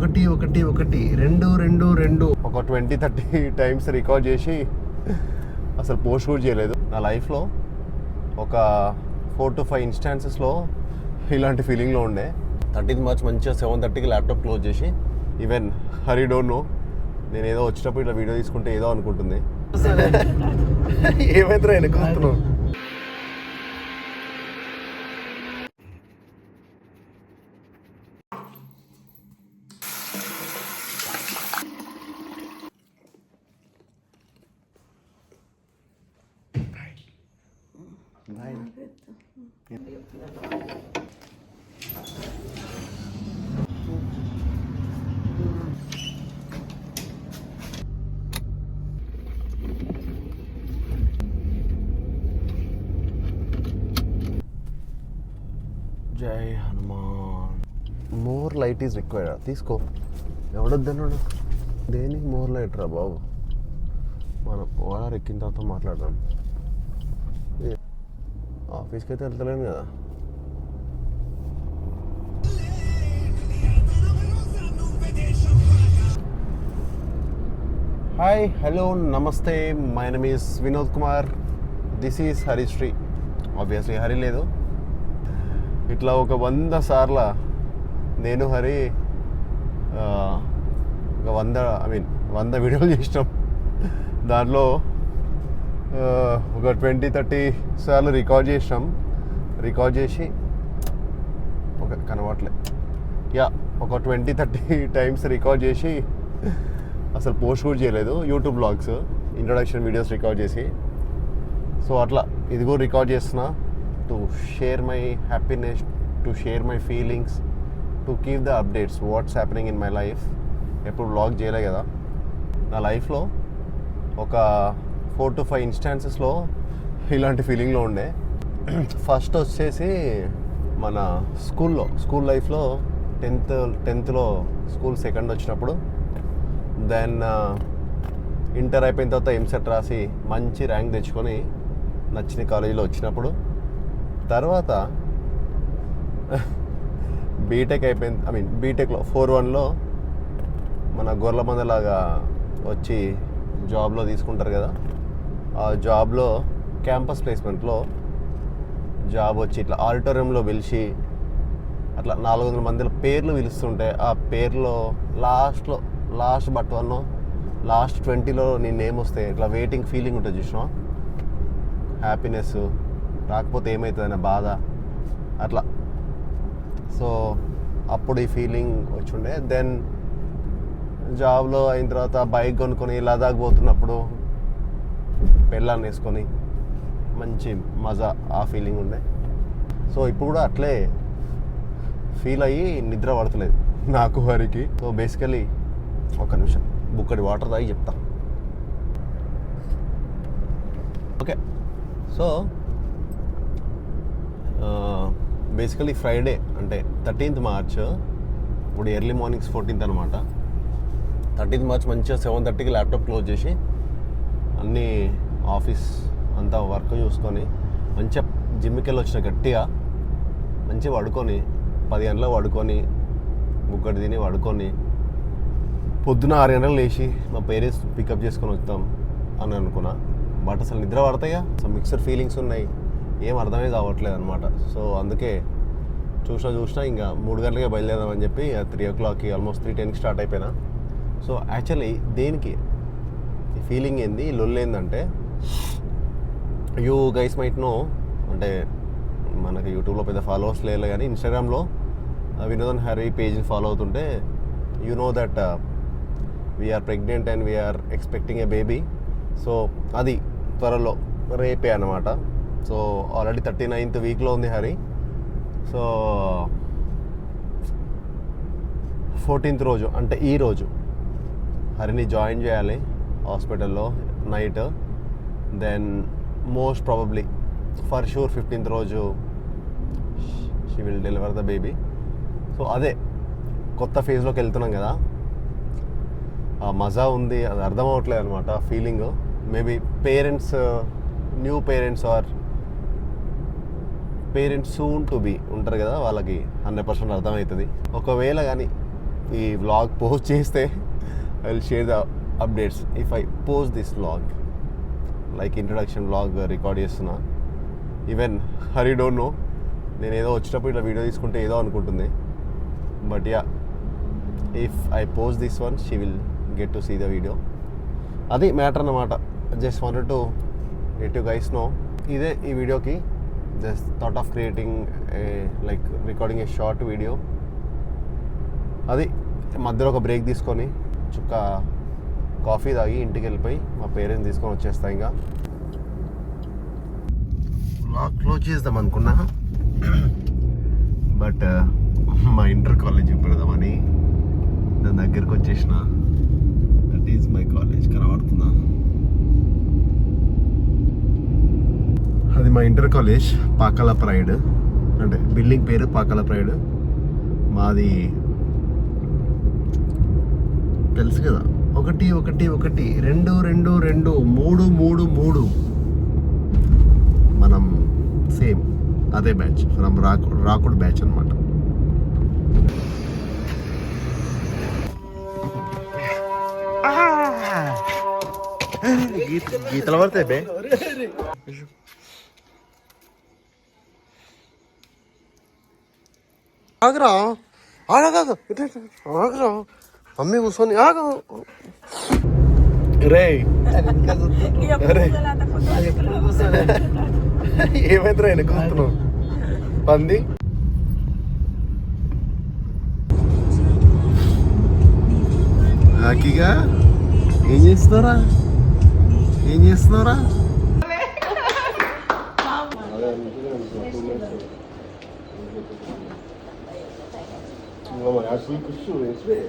ఒకటి ఒకటి ఒకటి రెండు రెండు రెండు ఒక 20-30 టైమ్స్ రికార్డ్ చేసి అసలు పోస్ట్ కూడా చేయలేదు. నా లైఫ్లో ఒక 4 to 5 ఇన్స్టాన్సెస్లో ఇలాంటి ఫీలింగ్లో ఉండే. 13th March మంచిగా 7:30కి ల్యాప్టాప్ క్లోజ్ చేసి, ఈవెన్ హరి డోంట్ నో నేను ఏదో వచ్చినప్పుడు ఇట్లా వీడియో తీసుకుంటే ఏదో అనుకుంటుంది. ఏమైతే అనుకుంటున్నావు? జై Hanuman. More light is required. తీసుకో, ఎవడొద్దన్నాడు? దేనికి మోర్ లైట్ రా బాబు? మనం ఓనర్ ఎక్కిన తర్వాత మాట్లాడదాం. ఆఫీస్కి అయితే వెళ్తలేను కదా. హాయ్, హలో, నమస్తే. My name is Vinod Kumar. This is Harisree. Obviously Hari లేదు. ఇట్లా ఒక 100 సార్లు నేను హరి ఒక 100 వీడియోలు చేసినాం. దాంట్లో ఒక 20-30 సార్లు రికార్డ్ చేసినాం. రికార్డ్ చేసి కనబట్లే ఒక 20-30 టైమ్స్ రికార్డ్ చేసి అసలు పోస్ట్ కూడా చేయలేదు. YouTube blogs, introduction videos record చేసి. సో అట్లా ఇది కూడా రికార్డ్ చేస్తున్నా. To share my happiness, to share my feelings, to keep the updates what's happening in my life. ఎప్పుడు బ్లాగ్ చేయలే కదా. నా లైఫ్లో ఒక 4 to 5 ఇన్స్టాన్సెస్లో ఇలాంటి ఫీలింగ్లో ఉండే. ఫస్ట్ వచ్చేసి మన స్కూల్ లైఫ్లో 10th స్కూల్ సెకండ్ వచ్చినప్పుడు, దెన్ ఇంటర్ అయిపోయిన తర్వాత ఎంసెట్ రాసి మంచి ర్యాంక్ తెచ్చుకొని నచ్చిన కాలేజీలో వచ్చినప్పుడు, తర్వాత బీటెక్ అయిపోయింది. బీటెక్లో 4-1లో మన గొర్రెల మందలాగా వచ్చి జాబ్లో తీసుకుంటారు కదా. ఆ జాబ్లో క్యాంపస్ ప్లేస్మెంట్లో జాబ్ వచ్చి ఇట్లా ఆడిటోరియంలో పిలిచి అట్లా 400 మందిల పేర్లు పిలుస్తుంటే, ఆ పేర్లో లాస్ట్ బట్ 1 లాస్ట్ 20లో నీ నేమ్ వస్తే ఇట్లా వెయిటింగ్ ఫీలింగ్ ఉంటుంది చూసినా. హ్యాపీనెస్ రాకపోతే ఏమవుతుందనే బాధ అట్లా. సో అప్పుడు ఈ ఫీలింగ్ వచ్చిండే. దెన్ జాబ్లో అయిన తర్వాత బైక్ కొనుక్కొని లదాఖ్ పోతున్నప్పుడు పెళ్ళాన్ని వేసుకొని మంచి మజా, ఆ ఫీలింగ్ ఉండే. సో ఇప్పుడు కూడా అట్లే ఫీల్ అయ్యి నిద్ర పడతలేదు నాకు, హరికి. సో బేసికలీ ఒక నిమిషం బుక్కడి వాటర్ తాగి చెప్తా. ఓకే, సో బేసికలీ ఫ్రైడే అంటే 13th March, ఇప్పుడు ఎర్లీ మార్నింగ్ 14th అనమాట. 13th March మంచిగా 7:30కి ల్యాప్టాప్ క్లోజ్ చేసి అన్నీ ఆఫీస్ అంతా వర్క్ చూసుకొని మంచిగా జిమ్కి వెళ్ళి వచ్చిన గట్టిగా మంచిగా పడుకొని 10 గంటలకు పడుకొని బుక్కడి తిని పడుకొని పొద్దున 6 గంటలకు లేచి మా పేరెంట్స్ పికప్ చేసుకొని వస్తాం అని అనుకున్నా. బట్ అసలు నిద్ర పడతాయా, అసలు మిక్సర్ ఫీలింగ్స్ ఉన్నాయి, ఏం అర్థమే కావట్లేదు అనమాట. సో అందుకే చూసినా ఇంకా 3 గంటలకే బయలుదేరామని చెప్పి 3 o'clockకి ఆల్మోస్ట్ 3:10కి స్టార్ట్ అయిపోయినా. సో యాక్చువల్లీ దేనికి ఈ ఫీలింగ్ ఏంది, ఈ లొల్లు ఏంటంటే, యూ గైస్ మైట్ నో, అంటే మనకి యూట్యూబ్లో పెద్ద ఫాలోవర్స్ లేదు కానీ ఇన్స్టాగ్రామ్లో వినోదన్ హరి పేజ్ని ఫాలో అవుతుంటే, you know that we're pregnant and we're expecting a baby. So అది త్వరలో రేపే అనమాట. సో ఆల్రెడీ 39th వీక్లో ఉంది హరి. సో 14th రోజు అంటే ఈరోజు హరిని జాయిన్ చేయాలి హాస్పిటల్లో night. Then most probably for sure 15th రోజు she will deliver the baby. So అదే కొత్త ఫేజ్లోకి వెళ్తున్నాం కదా, ఆ మజా ఉంది, అది అర్థం అవ్వట్లేదు అనమాట feeling. Maybe parents, new parents or parents soon to be ఉంటారు కదా, వాళ్ళకి 100% అర్థమవుతుంది. ఒకవేళ కానీ ఈ వ్లాగ్ పోస్ట్ చేస్తే I will share the updates if I post this vlog. Like introduction vlog record చేస్తున్నా. ఈవెన్ హరి డోంట్ నో, నేను ఏదో వచ్చేటప్పుడు ఇట్లా వీడియో తీసుకుంటే ఏదో అనుకుంటుంది. But yeah, if I post this one she will get to see the video. అది matter అన్నమాట. Just wanted to let you guys know. ఇదే ఈ వీడియోకి just thought of creating like recording a short video. అది మధ్యలో ఒక break తీసుకొని చుక్క కాఫీ తాగి ఇంటికి వెళ్ళిపోయి మా పేరెంట్స్ తీసుకొని వచ్చేస్తా. ఇంకా బ్లాగ్ క్లోజ్ చేద్దాం అనుకున్నా, బట్ మా ఇంటర్ కాలేజ్ పెడదామని దాని దగ్గరికి వచ్చేసిన. That is my college. కనబడుతుందా? అది మా ఇంటర్ కాలేజ్, పాకాల ప్రైడ్. అంటే బిల్డింగ్ పేరు పాకాల ప్రైడ్. మాది తెలుసు కదా, 1 1 1 2 2 2 3 3 3. మనం సేమ్ అదే బ్యాచ్, మనం రాకుడ్ బ్యాచ్ అనమాట. గీతలు పడతాయి బే. ఆగరా, ఆగరా, ఆగరా, మమ్మీ కూర్చొని ఆగు. రే ఏమైందిరా ఆయన కూర్చున్నావు పంది. ఆకిగా ఏం చేస్తున్నారా, ఏం చేస్తున్నారా?